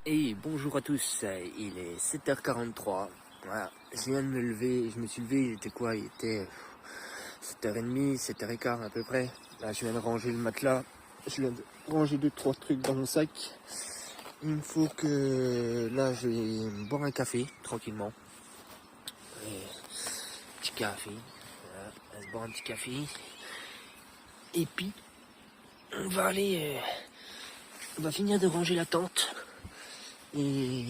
Et bonjour à tous, il est 7h43, voilà, je viens de me lever, je me suis levé, il était quoi? Il était 7h30, 7h15 à peu près. Là je viens de ranger le matelas, je viens de ranger 2-3 trucs dans mon sac. Il me faut que, là je vais me boire un café, tranquillement. Petit café, voilà, on va se boire un petit café. Et puis, on va aller, on va finir de ranger la tente. Et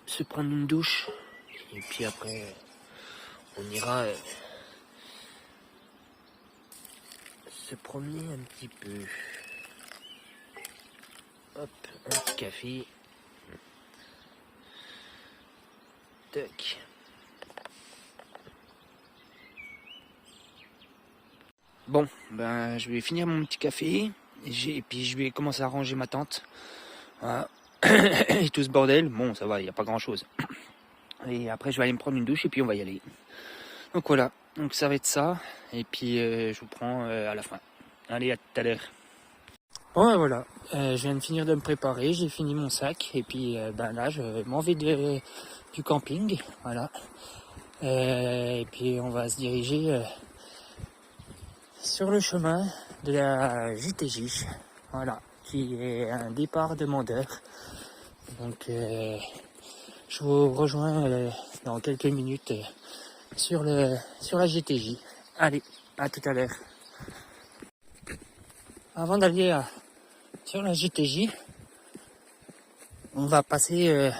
se prendre une douche et puis après on ira se promener un petit peu. Hop, un petit café. Tac. Bon, ben je vais finir mon petit café et puis je vais commencer à ranger ma tente. Voilà. Et tout ce bordel, bon ça va, il n'y a pas grand chose. Et après je vais aller me prendre une douche et puis on va y aller. Donc voilà, donc ça va être ça. Et puis je vous prends à la fin. Allez, à tout à l'heure. Bon voilà, je viens de finir de me préparer, j'ai fini mon sac. Et puis ben là je m'en vais du camping. Voilà. Et puis on va se diriger sur le chemin de la JTJ. Voilà, qui est un départ demandeur. Donc je vous rejoins dans quelques minutes sur la JTJ. Allez, à tout à l'heure. Avant d'aller sur la JTJ, on va passer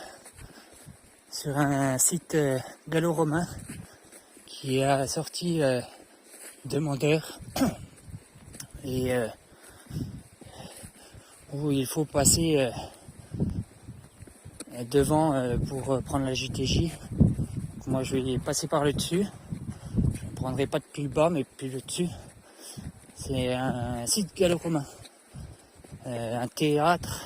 sur un site gallo-romain qui a sorti demandeur et où il faut passer devant pour prendre la JTJ. Moi je vais passer par le dessus. Je ne prendrai pas depuis le bas mais depuis le dessus. C'est un site gallo-romain, un théâtre.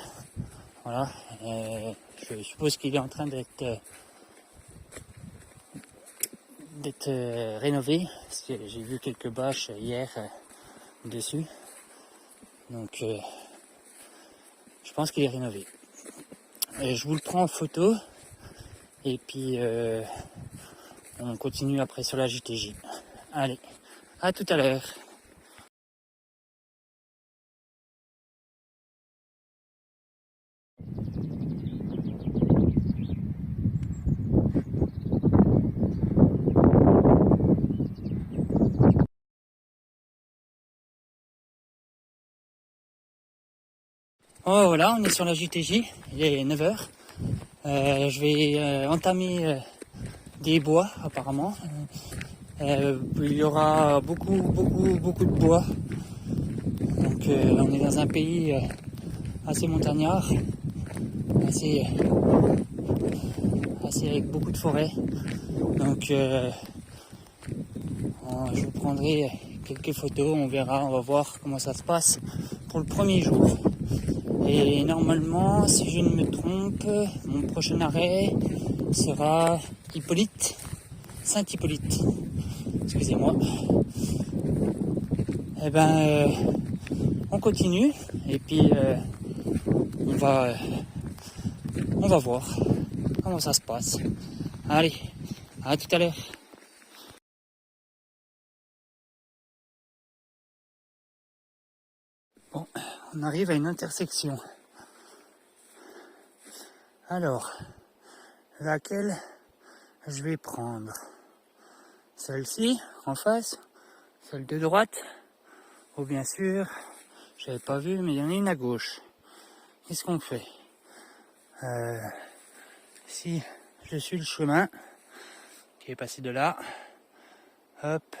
Voilà. Je suppose qu'il est en train d'être rénové parce que j'ai vu quelques bâches hier dessus. Donc je pense qu'il est rénové. Je vous le prends en photo et puis on continue après sur la JTJ. Allez, à tout à l'heure. Oh voilà, on est sur la JTJ, il est 9h. Je vais entamer des bois apparemment. Il y aura beaucoup de bois. Donc on est dans un pays assez montagnard, assez avec beaucoup de forêts. Donc je vous prendrai quelques photos, on verra, on va voir comment ça se passe pour le premier jour. Et normalement, si je ne me trompe, mon prochain arrêt sera Hippolyte, Saint-Hippolyte. Excusez-moi. Eh ben, on continue et puis on va voir comment ça se passe. Allez, à tout à l'heure. Bon, on arrive à une intersection. Alors, laquelle je vais prendre? Celle-ci, en face, celle de droite, ou bien sûr, je n'avais pas vu, mais il y en a une à gauche. Qu'est-ce qu'on fait? Si je suis le chemin qui est passé de là, hop,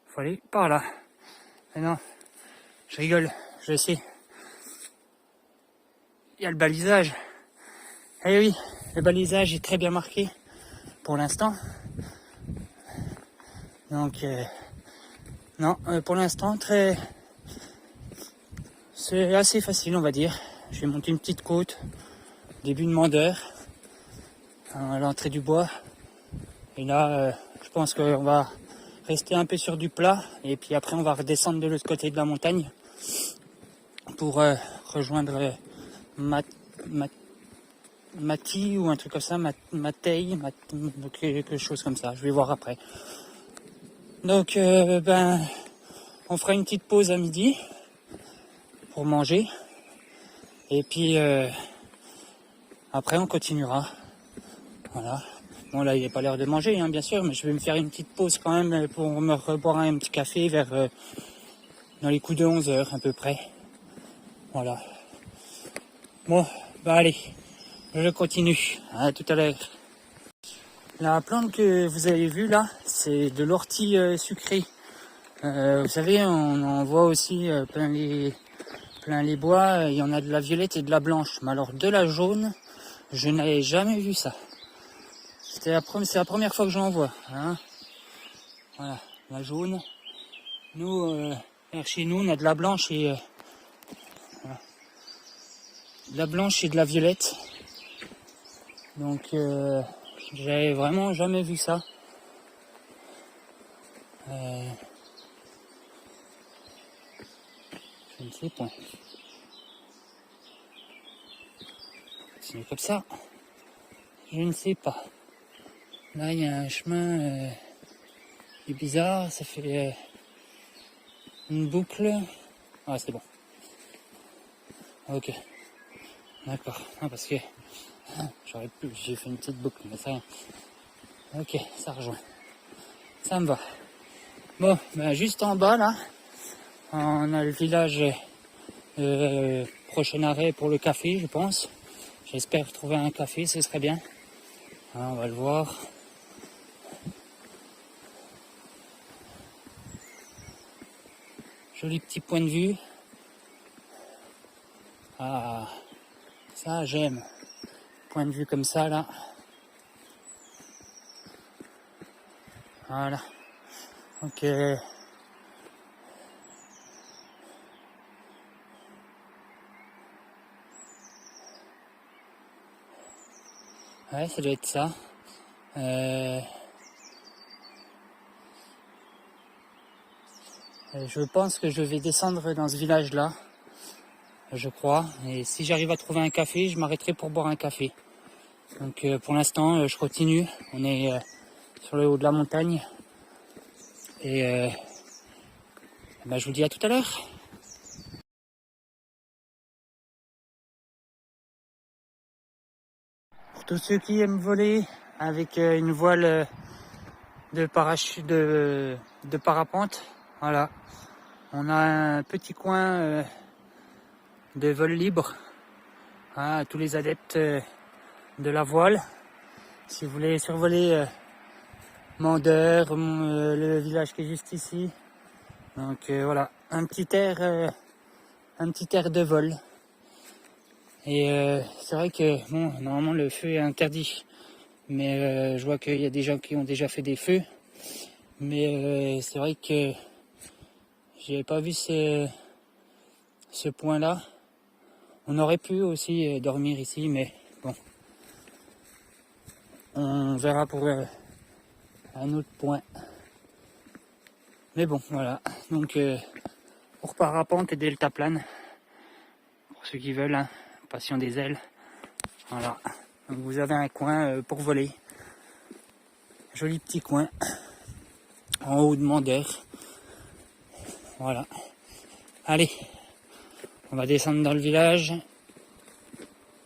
faut aller par là. Mais non, je rigole, je sais. Il y a le balisage. Eh oui, le balisage est très bien marqué pour l'instant. Donc, non, pour l'instant, c'est assez facile, on va dire. Je vais monter une petite côte, début de Mandeur, à l'entrée du bois. Et là, je pense qu'on va rester un peu sur du plat. Et puis après, on va redescendre de l'autre côté de la montagne pour rejoindre Mati ou un truc comme ça, Matei, quelque chose comme ça. Je vais voir après. Donc on fera une petite pause à midi pour manger. Et puis après on continuera. Voilà. Bon là il n'est pas l'heure de manger bien sûr, mais je vais me faire une petite pause quand même pour me reboire un petit café vers dans les coups de 11h à peu près. Voilà. Bon, allez, je continue. À tout à l'heure. La plante que vous avez vue là, c'est de l'ortie sucrée. Vous savez, on en voit aussi plein les bois. Il y en a de la violette et de la blanche. Mais alors de la jaune, je n'avais jamais vu ça. C'est la première fois que j'en vois. Hein. Voilà, la jaune. Nous, chez nous, on a de la blanche et voilà. De la blanche et de la violette. Donc, j'avais vraiment jamais vu ça. Je ne sais point. C'est comme ça. Je ne sais pas. Là, il y a un chemin qui est bizarre. Ça fait une boucle. Ah, c'est bon. Ok. D'accord. Ah, parce que j'ai fait une petite boucle, mais ça. Ok, ça rejoint. Ça me va. Bon, juste en bas là, on a le village. Prochain arrêt pour le café, je pense. J'espère trouver un café, ce serait bien. Alors, on va le voir. Joli petit point de vue. Ah, ça j'aime. Point de vue comme ça là. Voilà. Ok. Ouais, ça doit être ça. Je pense que je vais descendre dans ce village-là, je crois. Et si j'arrive à trouver un café, je m'arrêterai pour boire un café. Donc pour l'instant, je continue. On est sur le haut de la montagne. Et je vous dis à tout à l'heure. Pour tous ceux qui aiment voler avec une voile de parapente, voilà. On a un petit coin de vol libre à tous les adeptes de la voile. Si vous voulez survoler Mandeur, le village qui est juste ici. Donc voilà, un petit air de vol. Et c'est vrai que bon, normalement le feu est interdit. Mais je vois qu'il y a des gens qui ont déjà fait des feux. Mais c'est vrai que j'avais pas vu ce point-là. On aurait pu aussi dormir ici, mais bon. On verra pour un autre point. Mais bon, voilà. Donc pour parapente et deltaplane, pour ceux qui veulent, hein, passion des ailes. Voilà. Donc vous avez un coin pour voler. Joli petit coin. En haut de Mandeur. Voilà. Allez. On va descendre dans le village.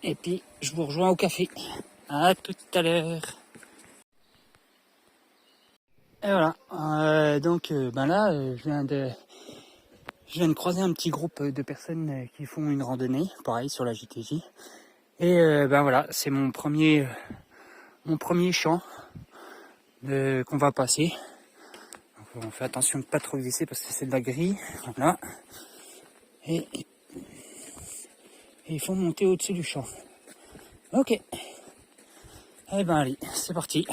Et puis je vous rejoins au café. À tout à l'heure. Et voilà. Donc là, je viens de croiser un petit groupe de personnes qui font une randonnée, pareil sur la JTJ. Et voilà, c'est mon premier champ qu'on va passer. Donc, on fait attention de ne pas trop glisser parce que c'est de la grille. Voilà. Et il faut monter au-dessus du champ. Ok. Eh ben allez, c'est parti.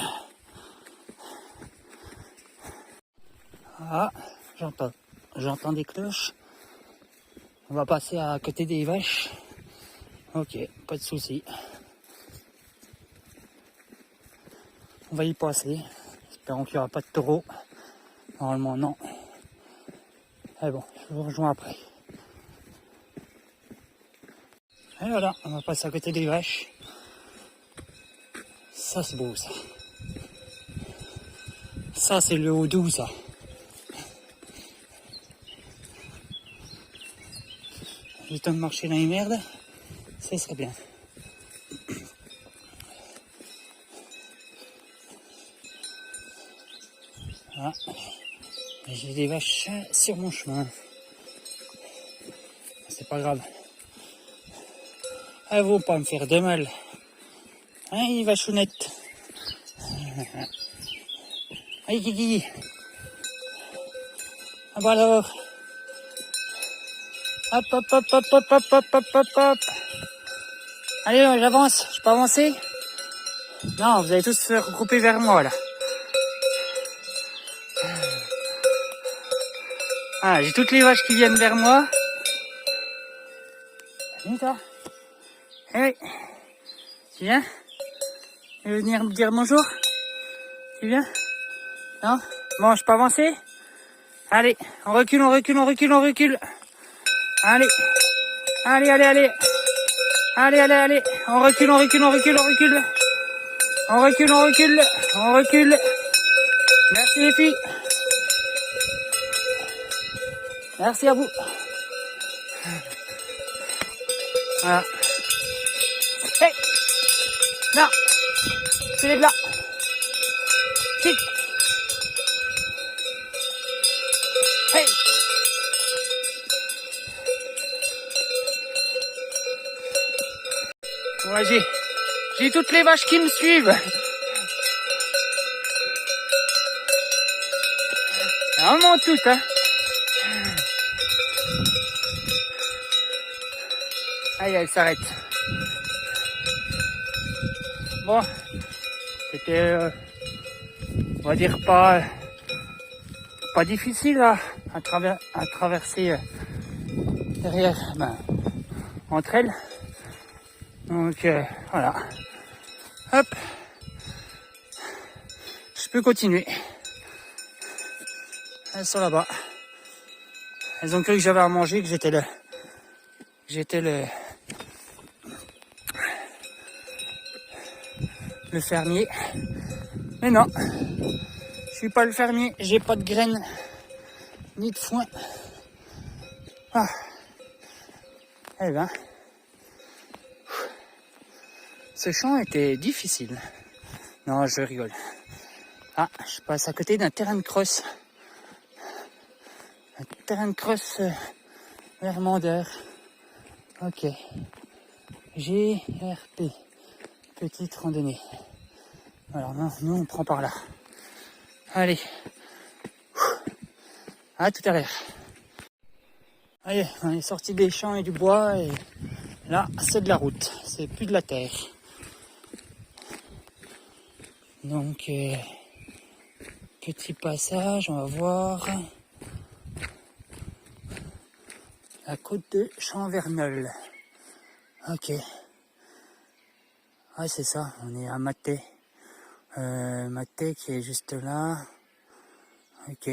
Ah, j'entends des cloches. On va passer à côté des vaches. Ok, pas de souci. On va y passer. Espérons qu'il n'y aura pas de taureau. Normalement non. Mais bon, je vous rejoins après. Et voilà, on va passer à côté des vaches. Ça c'est beau ça. Ça c'est le haut doux ça. Le temps de marcher dans les merdes, ça serait bien. Voilà. J'ai des vaches sur mon chemin. C'est pas grave. Elles vont pas me faire de mal. Hein, les vachounettes. Allez, Kiki. Ah bah alors. Hop, hop, hop, hop, hop, hop, hop, hop, hop, hop. Allez, j'avance. Je peux avancer? Non, vous allez tous se regrouper vers moi, là. Ah, j'ai toutes les vaches qui viennent vers moi. Viens, toi. Eh oui. Tu viens? Tu veux venir me dire bonjour? Tu viens? Non? Bon, je peux avancer? Allez, on recule, on recule, on recule, on recule. Allez. Allez, allez, allez. Allez, allez, allez. On recule, on recule, on recule, on recule. On recule, on recule, on recule. Merci les filles. Merci à vous. Voilà. Hey! Non! Tu es là. Si. Hey! Ouais, j'ai toutes les vaches qui me suivent. Vraiment toutes, hein. Aïe, elle s'arrête. Bon, c'était, on va dire pas difficile à traverser derrière, entre elles. Donc voilà. Hop, je peux continuer. Elles sont là-bas. Elles ont cru que j'avais à manger, que j'étais le fermier. Mais non, je suis pas le fermier, j'ai pas de graines ni de foin. Ah. Eh ben, ce champ était difficile. Non, je rigole. Ah, je passe à côté d'un terrain de cross. Un terrain de cross Vermandeur. Ok. GRP. Petite randonnée. Alors non, nous on prend par là. Allez. À tout à l'heure. Allez, on est sorti des champs et du bois et là c'est de la route. C'est plus de la terre. Donc petit passage, on va voir la côte de Champ-Vernol. Ok. Ouais, c'est ça, on est à Maté. Maté qui est juste là. Ok.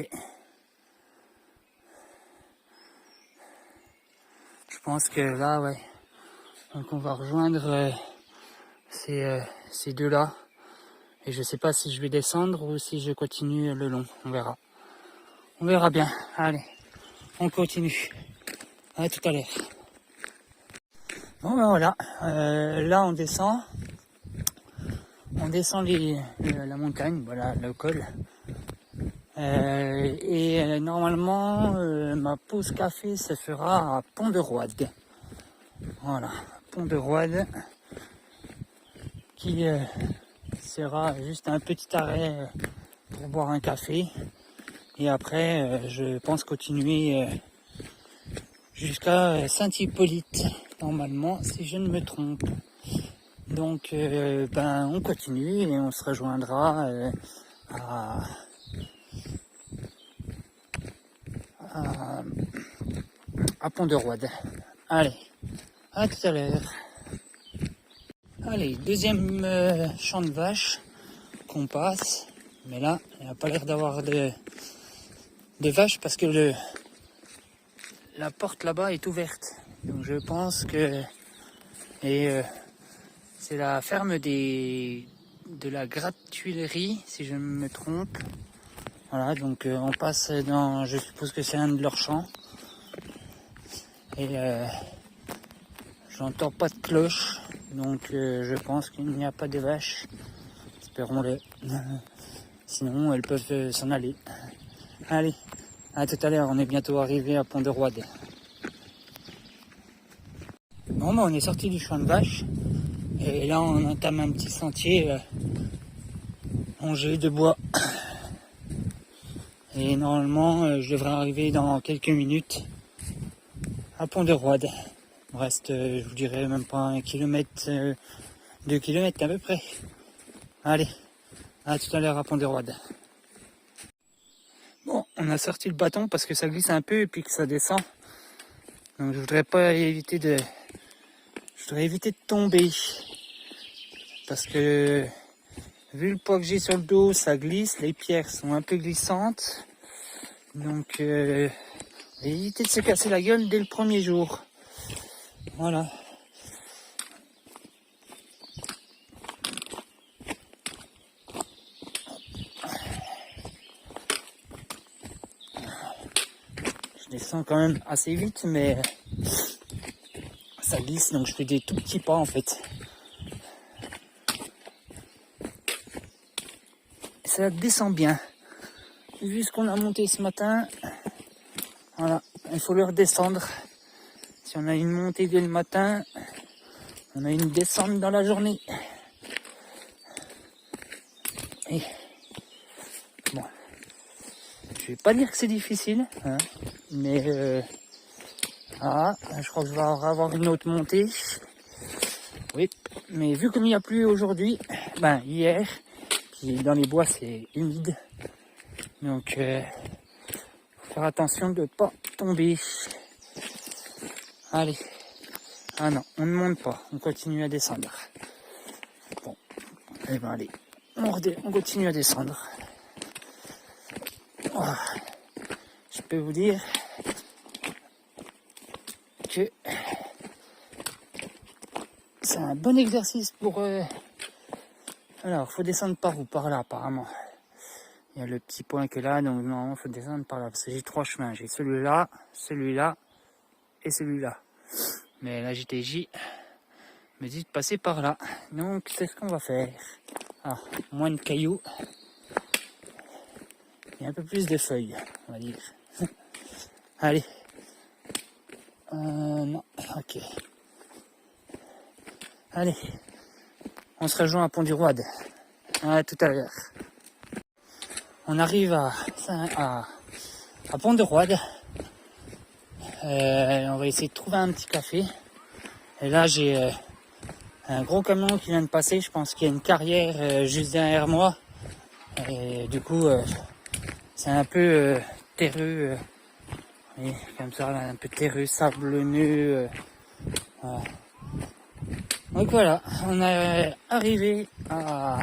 Je pense que là, ouais. Donc on va rejoindre ces deux-là. Et je sais pas si je vais descendre ou si je continue le long. On verra. On verra bien. Allez, on continue. À tout à l'heure. Bon ben voilà. Là on descend. On descend la montagne, voilà, le col. Et normalement, ma pause café se fera à Pont-de-Roide. Voilà, Pont-de-Roide, qui sera juste un petit arrêt pour boire un café. Et après, je pense continuer jusqu'à Saint-Hippolyte, normalement, si je ne me trompe. Donc, on continue et on se rejoindra à Pont-de-Roide. Allez, à tout à l'heure. Allez, deuxième champ de vaches qu'on passe. Mais là, il n'y a pas l'air d'avoir de vaches parce que la porte là-bas est ouverte. Donc je pense que Et c'est la ferme de la Gratte-Tuilerie, si je ne me trompe. Voilà, donc on passe dans, je suppose que c'est un de leurs champs. Et j'entends pas de cloche, donc je pense qu'il n'y a pas de vaches. Espérons-le. Sinon, elles peuvent s'en aller. Allez, à tout à l'heure, on est bientôt arrivé à Pont-de-Roide. Bon, bah, on est sorti du champ de vaches. Et là, on entame un petit sentier rongé de bois. Et normalement, je devrais arriver dans quelques minutes à Pont-de-Roide. Il me reste, je vous dirais, même pas 1 kilomètre, 2 kilomètres à peu près. Allez, à tout à l'heure à Pont-de-Roide. Bon, on a sorti le bâton parce que ça glisse un peu et puis que ça descend. Donc je voudrais éviter de tomber. Parce que vu le poids que j'ai sur le dos, ça glisse, les pierres sont un peu glissantes. Donc éviter de se casser la gueule dès le premier jour. Voilà. Je descends quand même assez vite, mais ça glisse, donc je fais des tout petits pas en fait. Et ça descend bien. Vu ce qu'on a monté ce matin, voilà, il faut le redescendre. Si on a une montée dès le matin, on a une descente dans la journée. Et bon, je vais pas dire que c'est difficile, hein, mais je crois que je vais avoir une autre montée. Oui, mais vu comme il n'y a plu aujourd'hui, hier, puis dans les bois c'est humide, donc faut faire attention de ne pas tomber. Allez, ah non, on ne monte pas, on continue à descendre. Bon, et ben allez, on continue à descendre. Oh, je peux vous dire que c'est un bon exercice pour... Alors, faut descendre par où? Par là, apparemment. Il y a le petit point que là, donc normalement, faut descendre par là. Parce que j'ai 3 chemins. J'ai celui-là, celui-là et celui-là. Mais la JTJ me dit de passer par là. Donc, c'est ce qu'on va faire. Ah, moins de cailloux. Et un peu plus de feuilles, on va dire. Allez. Non, ok. Allez. On se rejoint à Pont-du-Roide. À tout à l'heure. On arrive à Pont-de-Roide. On va essayer de trouver un petit café. Et là, j'ai un gros camion qui vient de passer. Je pense qu'il y a une carrière juste derrière moi. Et du coup, c'est un peu terreux. Oui, comme ça, un peu terreux, sablonneux. Voilà. Donc voilà, on est arrivé à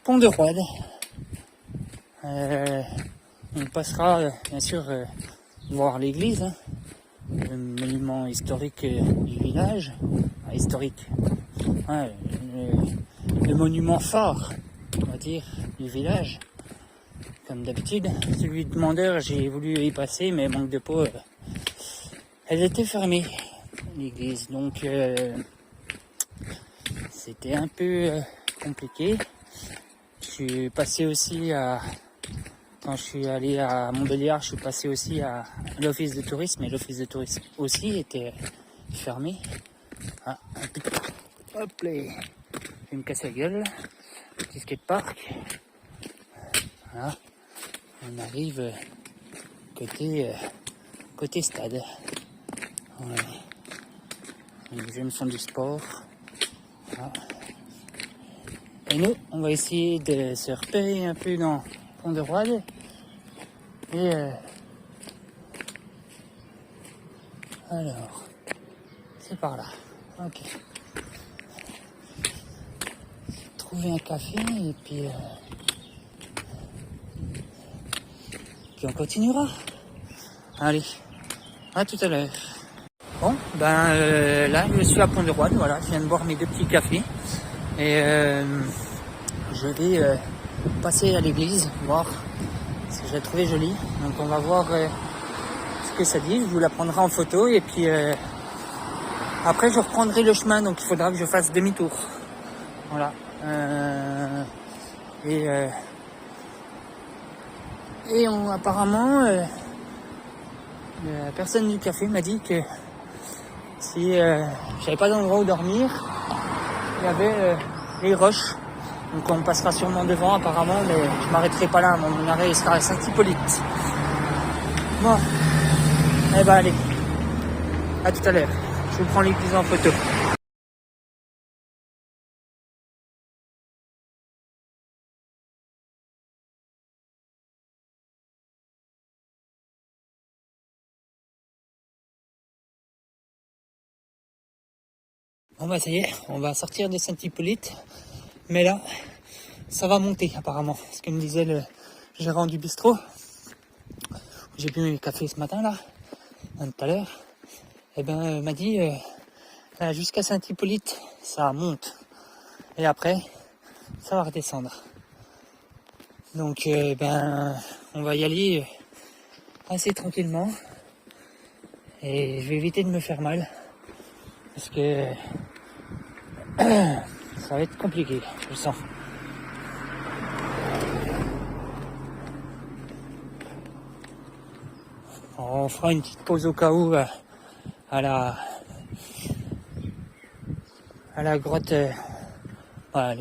Pont-de-Roide. On passera bien sûr voir l'église, hein, le monument historique du village. Historique, ouais, le monument phare, on va dire, du village. Comme d'habitude, celui de Mandeur, j'ai voulu y passer, mais manque de peau, elle était fermée, l'église. Donc c'était un peu compliqué. Je suis passé aussi quand je suis allé à Montbéliard, je suis passé aussi à l'office de tourisme, et l'office de tourisme aussi était fermé. Ah, un petit... Hop là, je vais me casser la gueule. Petit skatepark. Voilà. On arrive côté stade. Voilà. Les jeunes font du sport. Voilà. Et nous, on va essayer de se repérer un peu dans Pont-de-Roide. Et alors, c'est par là. Ok. Trouver un café et puis on continuera. Allez, à tout à l'heure. Bon, là je suis à Pont-de-Roide, voilà, je viens de boire mes 2 petits cafés et je vais passer à l'église, voir ce que j'ai trouvé joli. Donc on va voir ce que ça dit, je vous la prendrai en photo et puis après je reprendrai le chemin, donc il faudra que je fasse demi-tour. Voilà. Apparemment, la personne du café m'a dit que si j'avais pas d'endroit où dormir, il y avait les roches. Donc on passera sûrement devant apparemment, mais je m'arrêterai pas là, mon arrêt sera à Saint-Hippolyte. Bon, eh ben allez, à tout à l'heure. Je vous prends l'église en photo. Bon bah ça y est, on va sortir de Saint-Hippolyte, mais là, ça va monter apparemment. Ce que me disait le gérant du bistrot. J'ai bu mes cafés ce matin là, tout à l'heure. Et m'a dit jusqu'à Saint-Hippolyte, ça monte. Et après, ça va redescendre. Donc on va y aller assez tranquillement. Et je vais éviter de me faire mal. Parce que ça va être compliqué, je le sens. On fera une petite pause au cas où à la grotte. Voilà,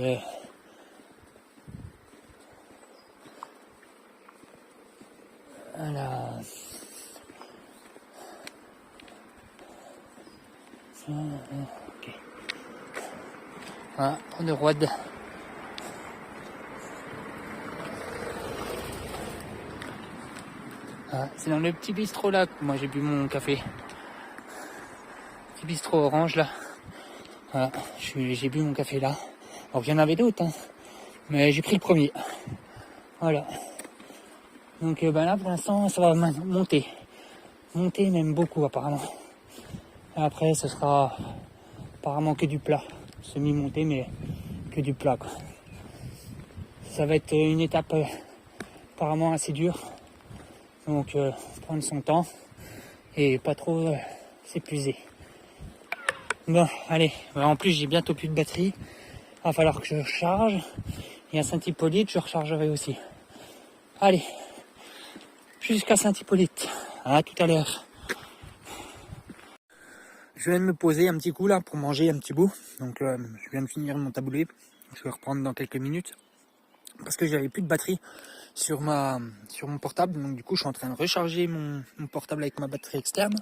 ok. Voilà, Pont-de-Roide. Voilà, c'est dans le petit bistrot là que moi j'ai bu mon café. Petit bistrot orange là. Voilà, j'ai bu mon café là. Alors il y en avait d'autres, hein, mais j'ai pris le premier. Voilà. Donc là pour l'instant ça va monter. Monter même beaucoup apparemment. Et après ce sera apparemment que du plat. Semi-monté mais que du plat quoi. Ça va être une étape apparemment assez dure. Donc prendre son temps et pas trop s'épuiser. Bon allez, en plus j'ai bientôt plus de batterie. Il va falloir que je charge. Et à Saint-Hippolyte je rechargerai aussi. Allez, jusqu'à Saint-Hippolyte. À tout à l'heure. Je viens de me poser un petit coup là pour manger un petit bout. Donc je viens de finir mon taboulé. Je vais reprendre dans quelques minutes. Parce que j'avais plus de batterie sur mon portable. Donc du coup je suis en train de recharger mon portable avec ma batterie externe.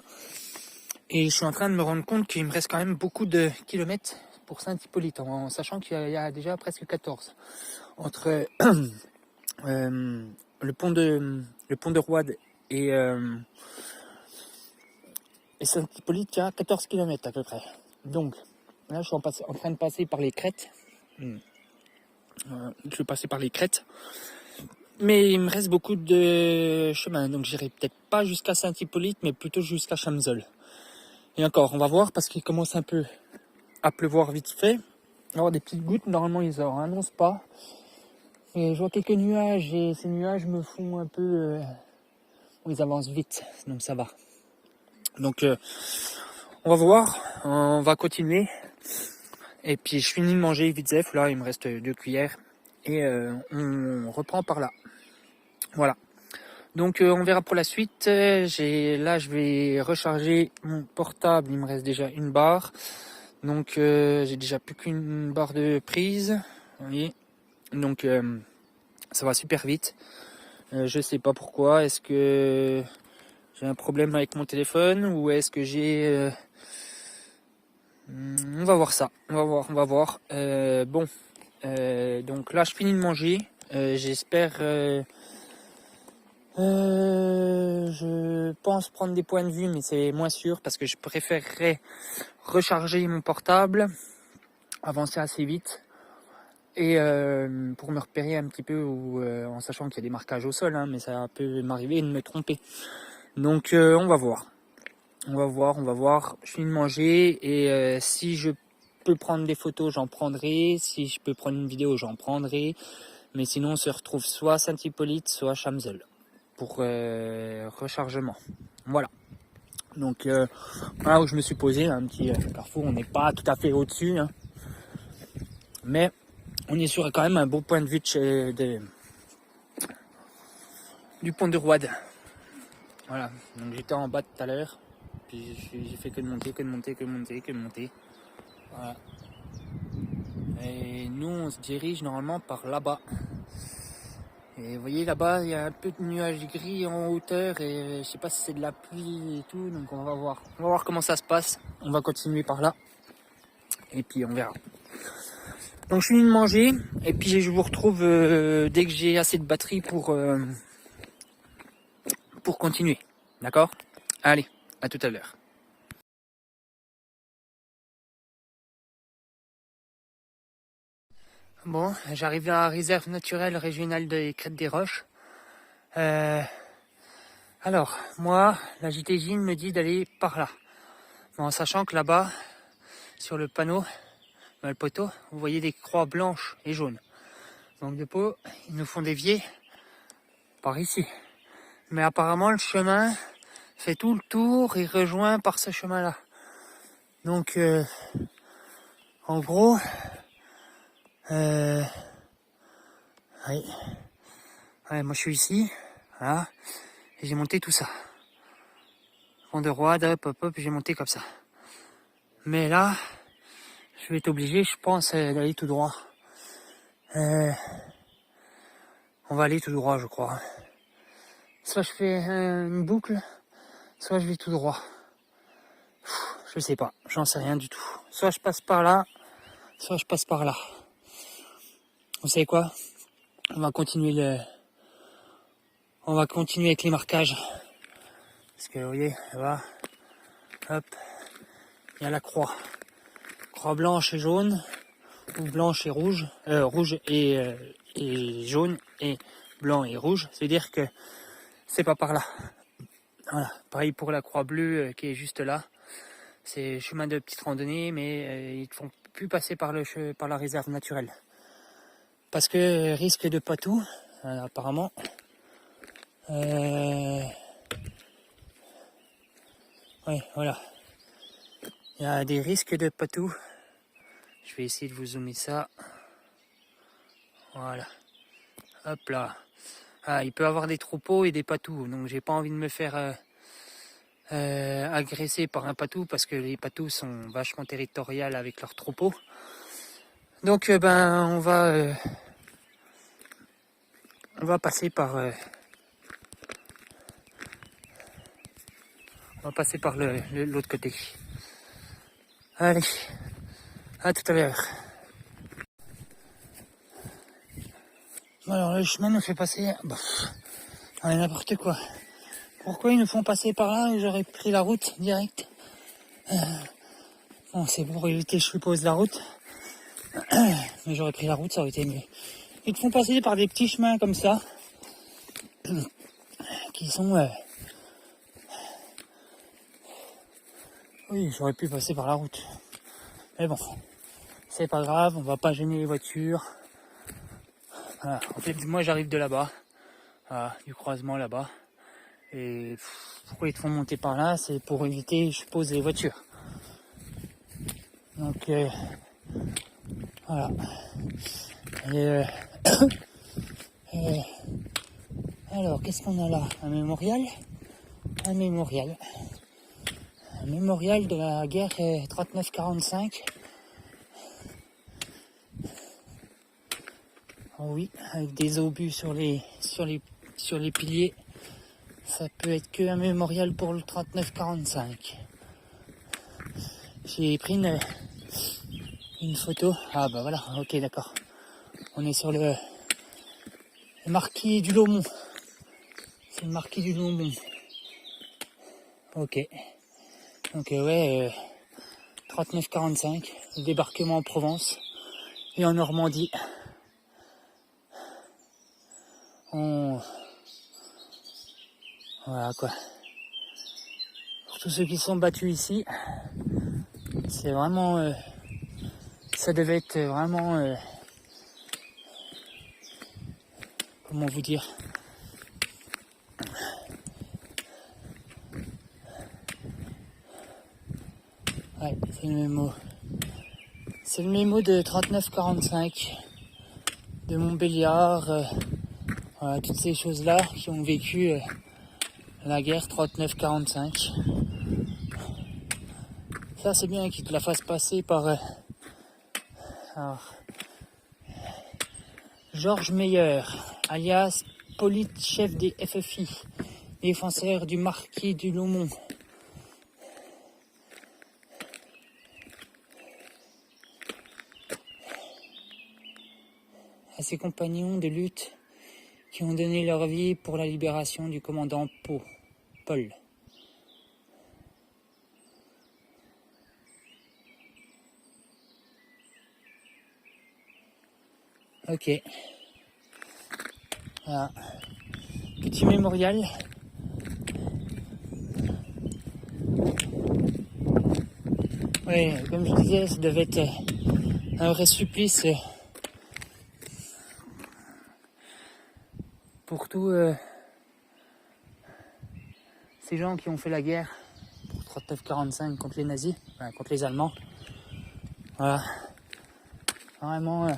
Et je suis en train de me rendre compte qu'il me reste quand même beaucoup de kilomètres pour Saint-Hippolyte. En sachant qu'il y a déjà presque 14. Entre le pont de Roide et Saint-Hippolyte, il y a 14 km à peu près. Donc, là, je suis en train de passer par les crêtes. Je vais passer par les crêtes. Mais il me reste beaucoup de chemin. Donc, j'irai peut-être pas jusqu'à Saint-Hippolyte, mais plutôt jusqu'à Chamzol. Et encore, on va voir parce qu'il commence un peu à pleuvoir vite fait. Il va y avoir des petites gouttes. Normalement, ils en annoncent pas. Et je vois quelques nuages. Et ces nuages me font un peu... ils avancent vite. Donc, ça va. Donc, on va voir. On va continuer. Et puis je finis de manger vite zef, là il me reste 2 cuillères et on reprend par là. Voilà. Donc on verra pour la suite. Là je vais recharger mon portable, il me reste déjà une barre. Donc j'ai déjà plus qu'une barre de prise. Vous voyez. Donc ça va super vite. Je sais pas pourquoi. Est-ce que j'ai un problème avec mon téléphone ou est-ce que j'ai... on va voir ça, on va voir. Bon, donc là je finis de manger. J'espère, je pense prendre des points de vue, mais c'est moins sûr parce que je préférerais recharger mon portable, avancer assez vite et pour me repérer un petit peu en sachant qu'il y a des marquages au sol, hein, mais ça peut m'arriver de me tromper. Donc on va voir. On va voir. Je finis de manger et si je peux prendre des photos, j'en prendrai. Si je peux prendre une vidéo, j'en prendrai. Mais sinon, on se retrouve soit à Saint-Hippolyte, soit à Chamzel pour rechargement. Voilà. Donc voilà où je me suis posé, un petit carrefour. On n'est pas tout à fait au-dessus, hein, mais on est sur quand même un beau point de vue du pont de Roide. Voilà. Donc j'étais en bas tout à l'heure. Puis j'ai fait que de monter. Voilà. Et nous, on se dirige normalement par là-bas. Et vous voyez là-bas, il y a un peu de nuages gris en hauteur et je sais pas si c'est de la pluie et tout, donc on va voir. On va voir comment ça se passe. On va continuer par là et puis on verra. Donc je finis de manger et puis je vous retrouve dès que j'ai assez de batterie pour continuer. D'accord? Allez, à tout à l'heure. Bon, j'arrive à la réserve naturelle régionale des Crêtes des Roches. Alors, moi, la JTJ me dit d'aller par là. Bon, en sachant que là-bas, sur le panneau, le poteau, vous voyez des croix blanches et jaunes. Donc de peau, ils nous font dévier par ici. Mais apparemment, le chemin fait tout le tour et rejoint par ce chemin-là. Donc, en gros, ouais, moi je suis ici, voilà, et j'ai monté tout ça. Pont de Roide, hop, j'ai monté comme ça. Mais là, je vais être obligé, je pense, d'aller tout droit. On va aller tout droit, je crois. Soit je fais une boucle, soit je vais tout droit. Je sais pas, j'en sais rien du tout. Soit je passe par là, soit je passe par là. Vous savez quoi? On va continuer avec les marquages. Parce que vous voyez, là-bas, hop, il y a la croix. Croix blanche et jaune, ou blanche et rouge, rouge et jaune, et blanc et rouge. Ça veut dire que c'est pas par là. Voilà, pareil pour la croix bleue qui est juste là. C'est chemin de petite randonnée, mais ils ne font plus passer par la réserve naturelle. Parce que risque de patou, apparemment. Ouais, voilà. Il y a des risques de patou. Je vais essayer de vous zoomer ça. Voilà. Hop là. Ah, il peut y avoir des troupeaux et des patous. Donc j'ai pas envie de me faire agresser par un patou parce que les patous sont vachement territoriales avec leurs troupeaux. Donc on va passer par l'autre côté. Allez, à tout à l'heure. Alors le chemin nous fait passer n'importe quoi. Pourquoi ils nous font passer par là et j'aurais pris la route direct? Bon, c'est pour éviter, je suppose, la route. Mais j'aurais pris la route, ça aurait été mieux. Ils te font passer par des petits chemins comme ça, qui sont... Oui, j'aurais pu passer par la route. Mais bon, c'est pas grave, on va pas gêner les voitures. Voilà. En fait, moi j'arrive de là-bas, du croisement là-bas. Et pourquoi ils te font monter par là? C'est pour éviter, je suppose, les voitures. Donc, voilà. Et, alors, qu'est-ce qu'on a là? Un mémorial de la guerre 39-45. Oh oui, avec des obus sur les piliers. Ça peut être que un mémorial pour le 39-45. J'ai pris une photo. Ah bah voilà, ok, d'accord. On est sur le marquis du Lomont. C'est le marquis du Lomont. Ok. Donc ouais, 39-45, le débarquement en Provence et en Normandie. Voilà quoi. tous ceux qui sont battus ici. C'est vraiment... ça devait être vraiment... comment vous dire? Ouais, c'est le mémo. C'est le mémo de 39-45 de Montbéliard. Voilà, toutes ces choses-là qui ont vécu la guerre 39-45. Ça, c'est bien qu'ils te la fassent passer par alors, Georges Meyer, alias Polyte, chef des FFI, défenseur du marquis du Laumont. À ses compagnons de lutte qui ont donné leur vie pour la libération du commandant Paul. Ok. Voilà. Petit mémorial. Oui, comme je disais, ça devait être un vrai supplice pour tous ces gens qui ont fait la guerre pour 39-45 contre les nazis, enfin, contre les Allemands. Voilà. Vraiment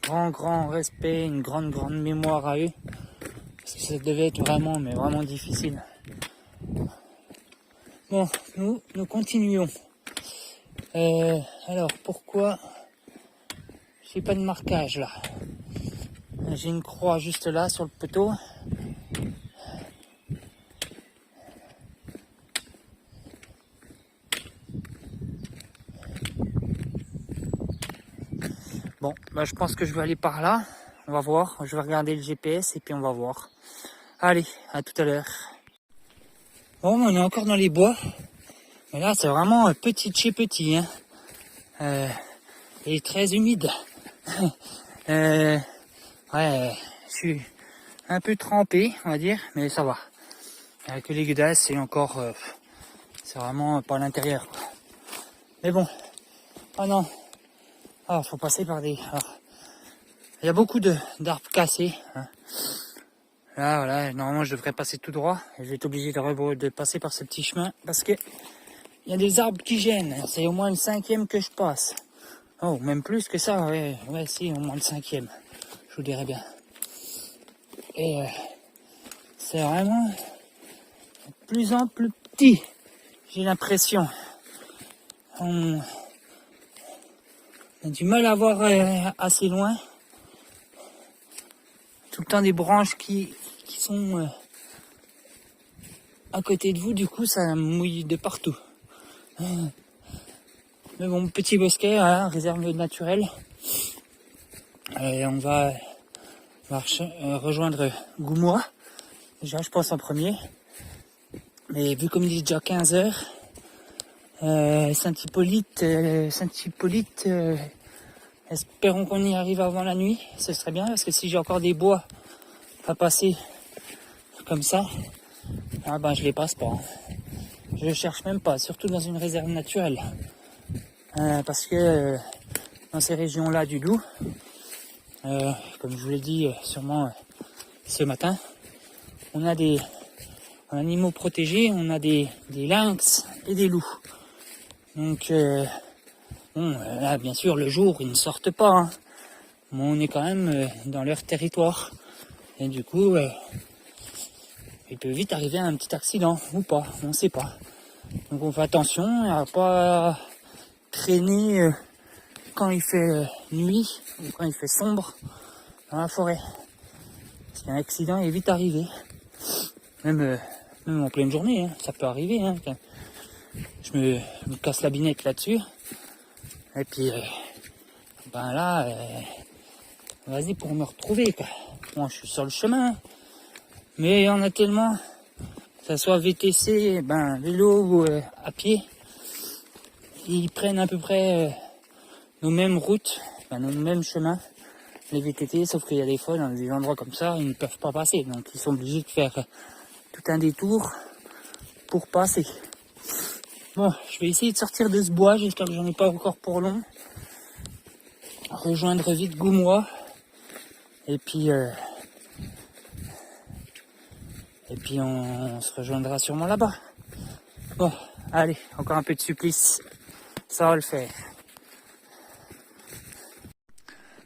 un grand respect, une grande mémoire à eux. Parce que ça devait être vraiment, mais vraiment difficile. Bon, nous continuons. Alors, pourquoi j'ai pas de marquage là? J'ai une croix juste là sur le poteau. Bon, bah, je pense que je vais aller par là. On va voir. Je vais regarder le GPS et puis on va voir. Allez, à tout à l'heure. Bon, on est encore dans les bois. Mais là, c'est vraiment petit chez petit. Hein. Et très humide. Ouais, je suis un peu trempé, on va dire, mais ça va. Avec les godasses, c'est encore... c'est vraiment pas à l'intérieur. Mais bon. Oh non. Ah, faut passer par des... Alors, il y a beaucoup d'arbres cassés. Hein. Là, voilà, normalement, je devrais passer tout droit. Et je vais être obligé de passer par ce petit chemin parce que il y a des arbres qui gênent. C'est au moins le 5e que je passe. Oh, même plus que ça, ouais, si, au moins le 5e. Je vous dirais bien. Et c'est vraiment de plus en plus petit. J'ai l'impression. On a du mal à voir assez loin. Tout le temps des branches qui sont à côté de vous, du coup ça mouille de partout. Mais bon, petit bosquet, voilà, réserve naturelle. Et on va rejoindre Goumois, déjà je pense en premier. Mais vu comme il est déjà 15 heures, Saint-Hippolyte, espérons qu'on y arrive avant la nuit, ce serait bien, parce que si j'ai encore des bois à passer comme ça, ah ben je les passe pas. Je cherche même pas, surtout dans une réserve naturelle. Parce que dans ces régions-là du Doubs, comme je vous l'ai dit sûrement ce matin, on a des animaux protégés, on a des lynx et des loups. Donc, là, bien sûr, le jour, ils ne sortent pas. Hein. Mais on est quand même dans leur territoire. Et du coup, il peut vite arriver un petit accident, ou pas, on ne sait pas. Donc on fait attention à pas traîner quand il fait nuit, ou quand il fait sombre, dans la forêt. Parce qu'un accident est vite arrivé. Même en pleine journée, hein, ça peut arriver. Hein, je me casse la binette là-dessus. Et puis, ben là, vas-y pour me retrouver, quoi. Moi, je suis sur le chemin. Mais il y en a tellement, que ça soit VTC, vélo ou à pied, ils prennent à peu près nos mêmes routes, nos mêmes chemins, les VTT, sauf qu'il y a des fois, dans des endroits comme ça, ils ne peuvent pas passer. Donc, ils sont obligés de faire tout un détour pour passer. Bon, je vais essayer de sortir de ce bois, j'espère que j'en ai pas encore pour long. Rejoindre vite Goumois. Et puis on se rejoindra sûrement là-bas. Bon, allez, encore un peu de supplice. Ça va le faire.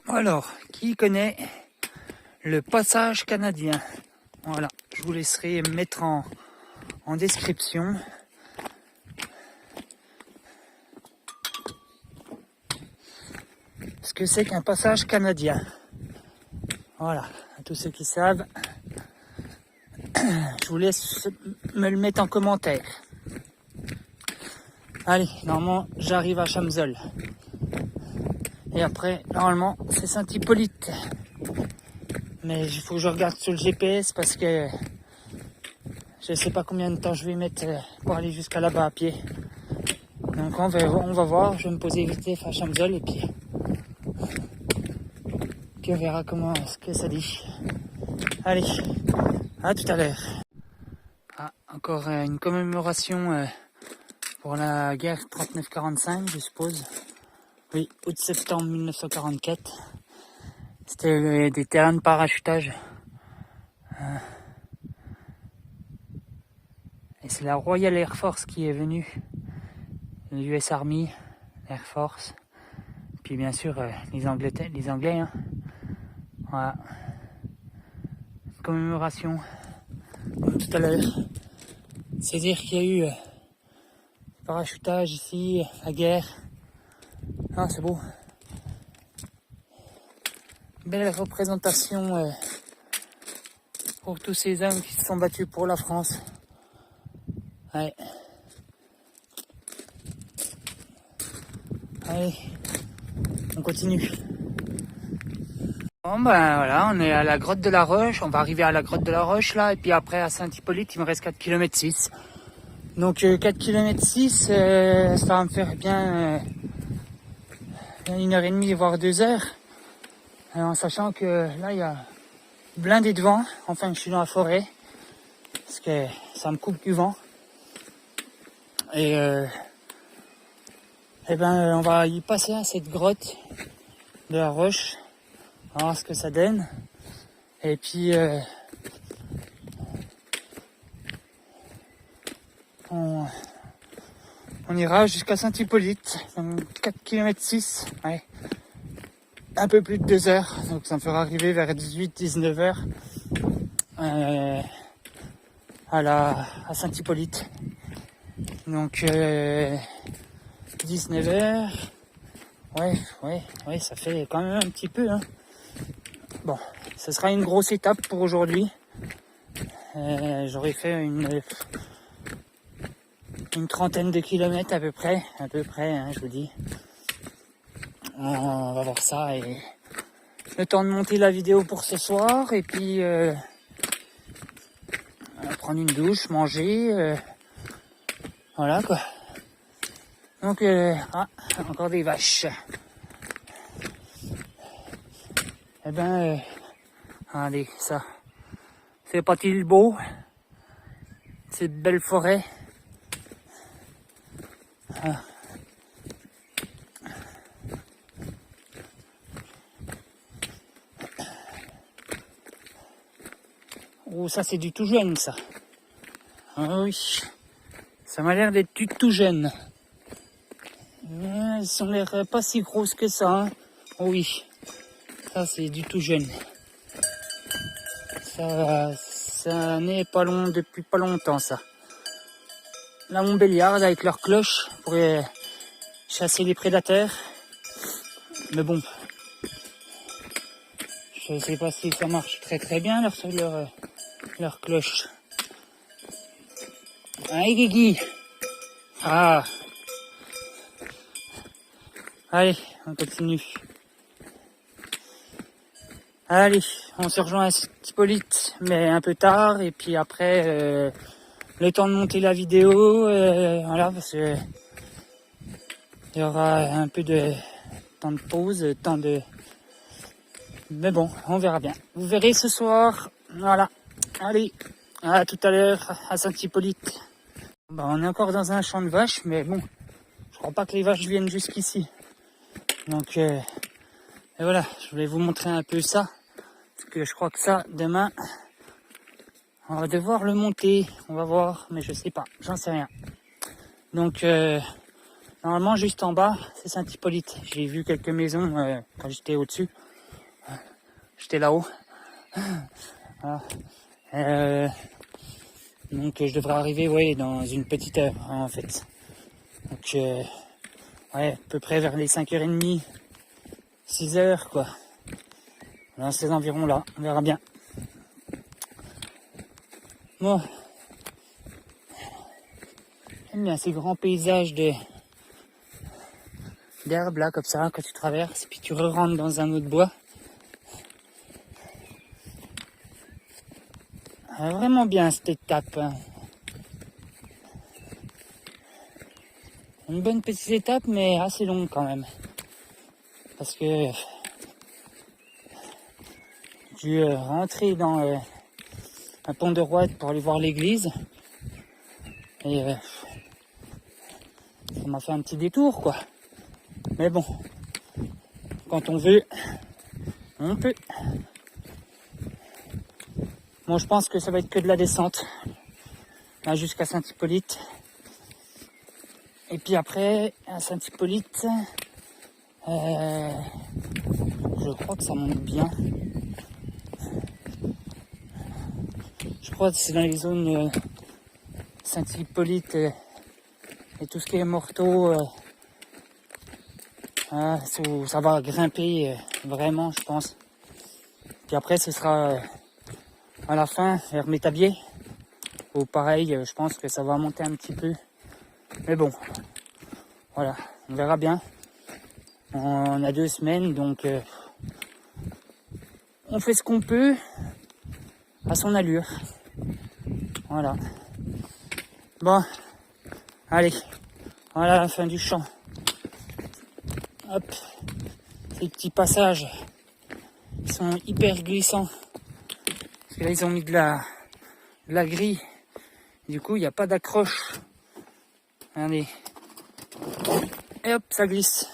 Alors, qui connaît le passage canadien? Voilà, je vous laisserai mettre en description. Ce que c'est qu'un passage canadien. Voilà, à tous ceux qui savent, je vous laisse me le mettre en commentaire. Allez, normalement, j'arrive à Chamzol. Et après, normalement, c'est Saint-Hippolyte. Mais il faut que je regarde sur le GPS parce que je sais pas combien de temps je vais mettre pour aller jusqu'à là-bas à pied. Donc on va voir, je vais me poser vite à Chamzol et puis on verra ce que ça dit. Allez, à tout à l'heure. Ah, encore une commémoration pour la guerre 39-45, je suppose. Oui, août-septembre 1944. C'était des terrains de parachutage. Et c'est la Royal Air Force qui est venue. L'US Army, Air Force. Puis bien sûr, les Anglais. Hein. Voilà. Commémoration, comme tout à l'heure. C'est dire qu'il y a eu parachutage ici, la guerre. Ah, c'est beau. Belle représentation pour tous ces hommes qui se sont battus pour la France. Ouais. Allez, on continue. Bon ben voilà, on est à la grotte de la Roche, on va arriver à la grotte de la Roche là, et puis après à Saint-Hippolyte, il me reste 4 km 6. Donc 4 km 6, ça va me faire bien 1h30 voire 2 heures. En sachant que là il y a blindé de vent, enfin je suis dans la forêt, parce que ça me coupe du vent. Et ben on va y passer à cette grotte de la Roche, on va voir ce que ça donne. Et puis on ira jusqu'à Saint-Hippolyte, 4 km 6, ouais. Un peu plus de 2 heures, donc ça me fera arriver vers 18-19 heures à Saint-Hippolyte. Donc 19 heures, ouais, ça fait quand même un petit peu. Hein. Bon, ce sera une grosse étape pour aujourd'hui. J'aurais fait une trentaine de kilomètres à peu près, hein, je vous dis. On va voir ça et le temps de monter la vidéo pour ce soir et puis prendre une douche, manger, voilà quoi. Donc encore des vaches. Eh ben allez, ça c'est pas-t-il beau, cette belle forêt. Ah. Oh, ça c'est du tout jeune, ça. Ah oui, ça m'a l'air d'être du tout jeune. Elles ont l'air pas si grosses que ça. Hein. Oh oui, ça c'est du tout jeune. Ça n'est pas long depuis pas longtemps, ça. La Montbéliarde avec leurs cloches pour chasser les prédateurs. Mais bon, je sais pas si ça marche très bien leur cloche. Allez Guigui. Ah. Allez, on continue. Allez, on se rejoint à Hippolyte, mais un peu tard, et puis après, le temps de monter la vidéo, voilà, parce que il y aura un peu de temps de pause, mais bon, on verra bien. Vous verrez ce soir, voilà. Allez, à tout à l'heure à Saint-Hippolyte. Bah, on est encore dans un champ de vaches, mais bon, je crois pas que les vaches viennent jusqu'ici. Donc, et voilà, je voulais vous montrer un peu ça. Parce que je crois que ça, demain, on va devoir le monter. On va voir, mais je sais pas, j'en sais rien. Donc, normalement, juste en bas, c'est Saint-Hippolyte. J'ai vu quelques maisons quand j'étais au-dessus. J'étais là-haut. Voilà. Donc je devrais arriver dans une petite heure en fait. Donc à peu près vers les 5h30, 6h quoi. Dans ces environs là, on verra bien. Bon. J'aime bien ces grands paysages d'herbe là comme ça quand tu traverses, puis tu re-rentres dans un autre bois. Vraiment bien cette étape. Une bonne petite étape mais assez longue quand même. Parce que j'ai dû rentrer dans un pont de Roide pour aller voir l'église. Et ça m'a fait un petit détour quoi. Mais bon, quand on veut, on peut. Bon, je pense que ça va être que de la descente. Là jusqu'à Saint-Hippolyte. Et puis après, à Saint-Hippolyte, je crois que ça monte bien. Je crois que c'est dans les zones Saint-Hippolyte et tout ce qui est Morteau. Où ça va grimper vraiment, je pense. Puis après, ce sera à la fin, vers Métabier. Où pareil, je pense que ça va monter un petit peu. Mais bon, voilà, on verra bien. On a 2 semaines, donc on fait ce qu'on peut à son allure. Voilà. Bon, allez, voilà la fin du champ. Hop, ces petits passages, ils sont hyper glissants. Parce que là, ils ont mis de la grille. Du coup, il n'y a pas d'accroche. Regardez. Et hop, ça glisse.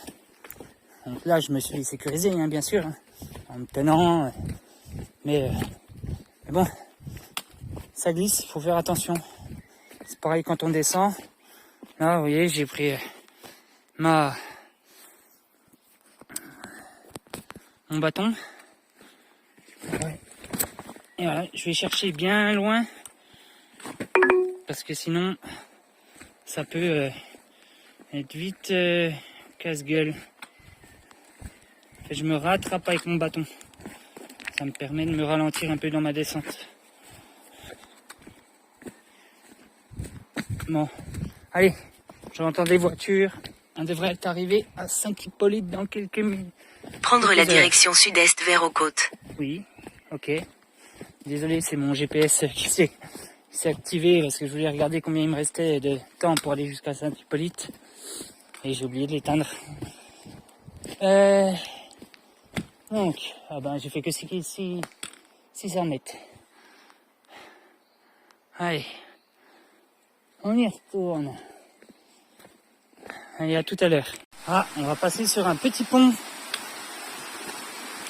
Donc là, je me suis sécurisé, hein, bien sûr, hein, en me tenant. Mais bon, ça glisse, il faut faire attention. C'est pareil quand on descend. Là, vous voyez, j'ai pris mon bâton. Ouais. Et voilà, je vais chercher bien loin. Parce que sinon, ça peut être vite casse-gueule. Je me rattrape avec mon bâton. Ça me permet de me ralentir un peu dans ma descente. Bon, allez, j'entends des voitures. On devrait être arrivé à Saint-Hippolyte dans quelques minutes. Prendre la direction sud-est vers aux côtes. Oui, ok. Désolé, c'est mon GPS qui s'est activé parce que je voulais regarder combien il me restait de temps pour aller jusqu'à Saint-Hippolyte. Et j'ai oublié de l'éteindre. Donc, j'ai fait que 600 mètres. Allez, on y retourne. Allez, à tout à l'heure. On va passer sur un petit pont.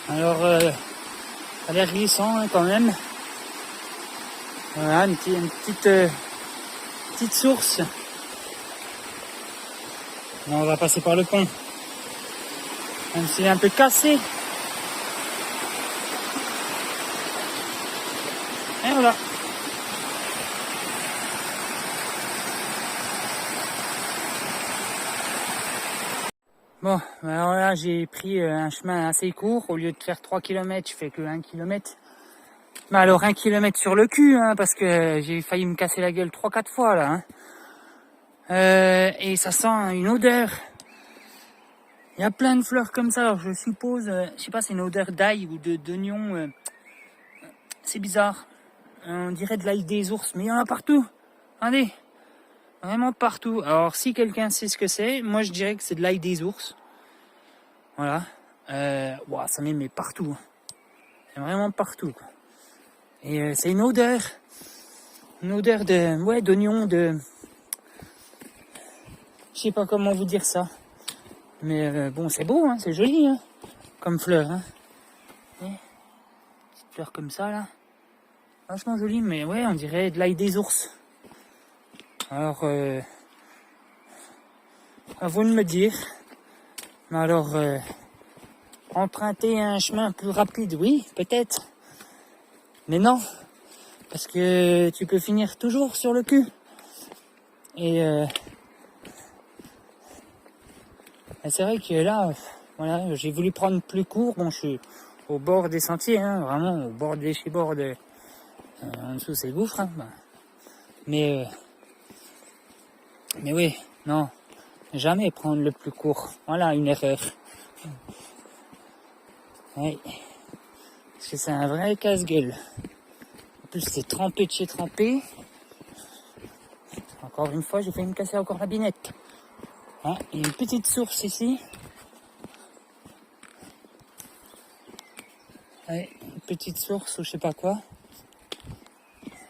Alors, ça a l'air glissant hein, quand même. Voilà, une petite source. Là, on va passer par le pont. Même s'il est un peu cassé. Et voilà. Bon, alors là j'ai pris un chemin assez court. Au lieu de faire 3 km, je fais que 1 km. Mais alors 1 km sur le cul, hein, parce que j'ai failli me casser la gueule 3-4 fois là. Hein. Et ça sent une odeur. Il y a plein de fleurs comme ça. Alors je suppose, je sais pas, c'est une odeur d'ail ou d'oignon. C'est bizarre. On dirait de l'ail des ours, mais il y en a partout. Regardez. Vraiment partout. Alors si quelqu'un sait ce que c'est, moi je dirais que c'est de l'ail des ours. Voilà. Ça m'émet partout. C'est vraiment partout. Quoi. Et c'est une odeur. Une odeur d'oignon, Je sais pas comment vous dire ça. Mais bon, c'est beau, hein, c'est joli, hein, comme fleur. Hein. Petite fleur comme ça, là. Vachement joli, mais ouais, on dirait de l'ail des ours. Alors, à vous de me dire. Mais alors, emprunter un chemin plus rapide, oui, peut-être. Mais non, parce que tu peux finir toujours sur le cul. Et c'est vrai que là, voilà, j'ai voulu prendre plus court. Bon, je suis au bord des sentiers, hein, vraiment au bord des chibords. En dessous, c'est le gouffre. Hein, bah. Mais oui, non, jamais prendre le plus court. Voilà, une erreur. Oui, parce que c'est un vrai casse-gueule. En plus, c'est trempé de chez trempé. Encore une fois, j'ai failli me casser encore la binette. Hein, il y a une petite source ici. Ouais, une petite source ou je sais pas quoi.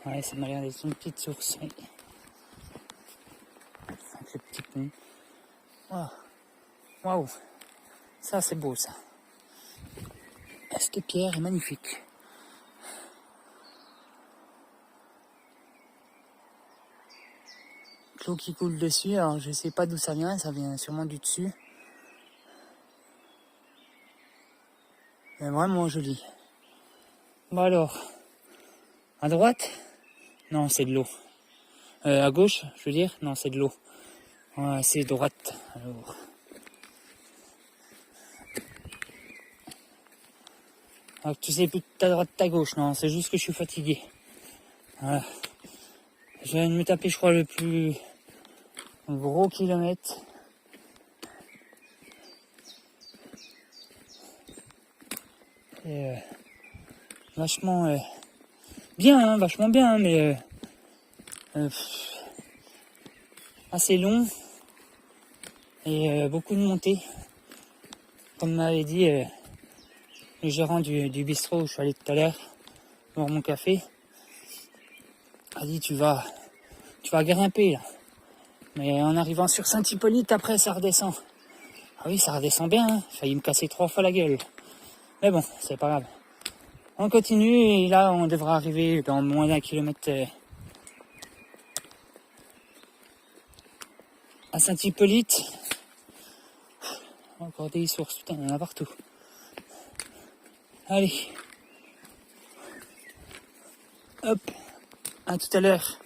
Ouais, ça m'a l'air d'être une petite source. Ouais. Avec le petit pont. Waouh. Ça, c'est beau, ça. Cette pierre est magnifique. L'eau qui coule dessus, alors je sais pas d'où ça vient sûrement du dessus. Mais vraiment joli. Bon alors, à droite? Non, c'est de l'eau. À gauche, je veux dire? Non, c'est de l'eau. Ouais, c'est droite. Alors. Alors, tu sais plus ta droite, ta gauche, non, c'est juste que je suis fatigué. Voilà. Je viens de me taper, je crois, le plus gros kilomètre. Et vachement bien, hein, vachement bien, hein, mais assez long et beaucoup de montées. Comme m'avait dit le gérant du bistrot où je suis allé tout à l'heure boire mon café, a dit tu vas grimper là. Mais en arrivant sur Saint-Hippolyte, après ça redescend. Ah oui, ça redescend bien, hein. Failli me casser 3 fois la gueule. Mais bon, c'est pas grave. On continue et là on devra arriver dans moins d'1 kilomètre à Saint-Hippolyte. Encore des sources, putain, il y en a partout. Allez. Hop. À tout à l'heure.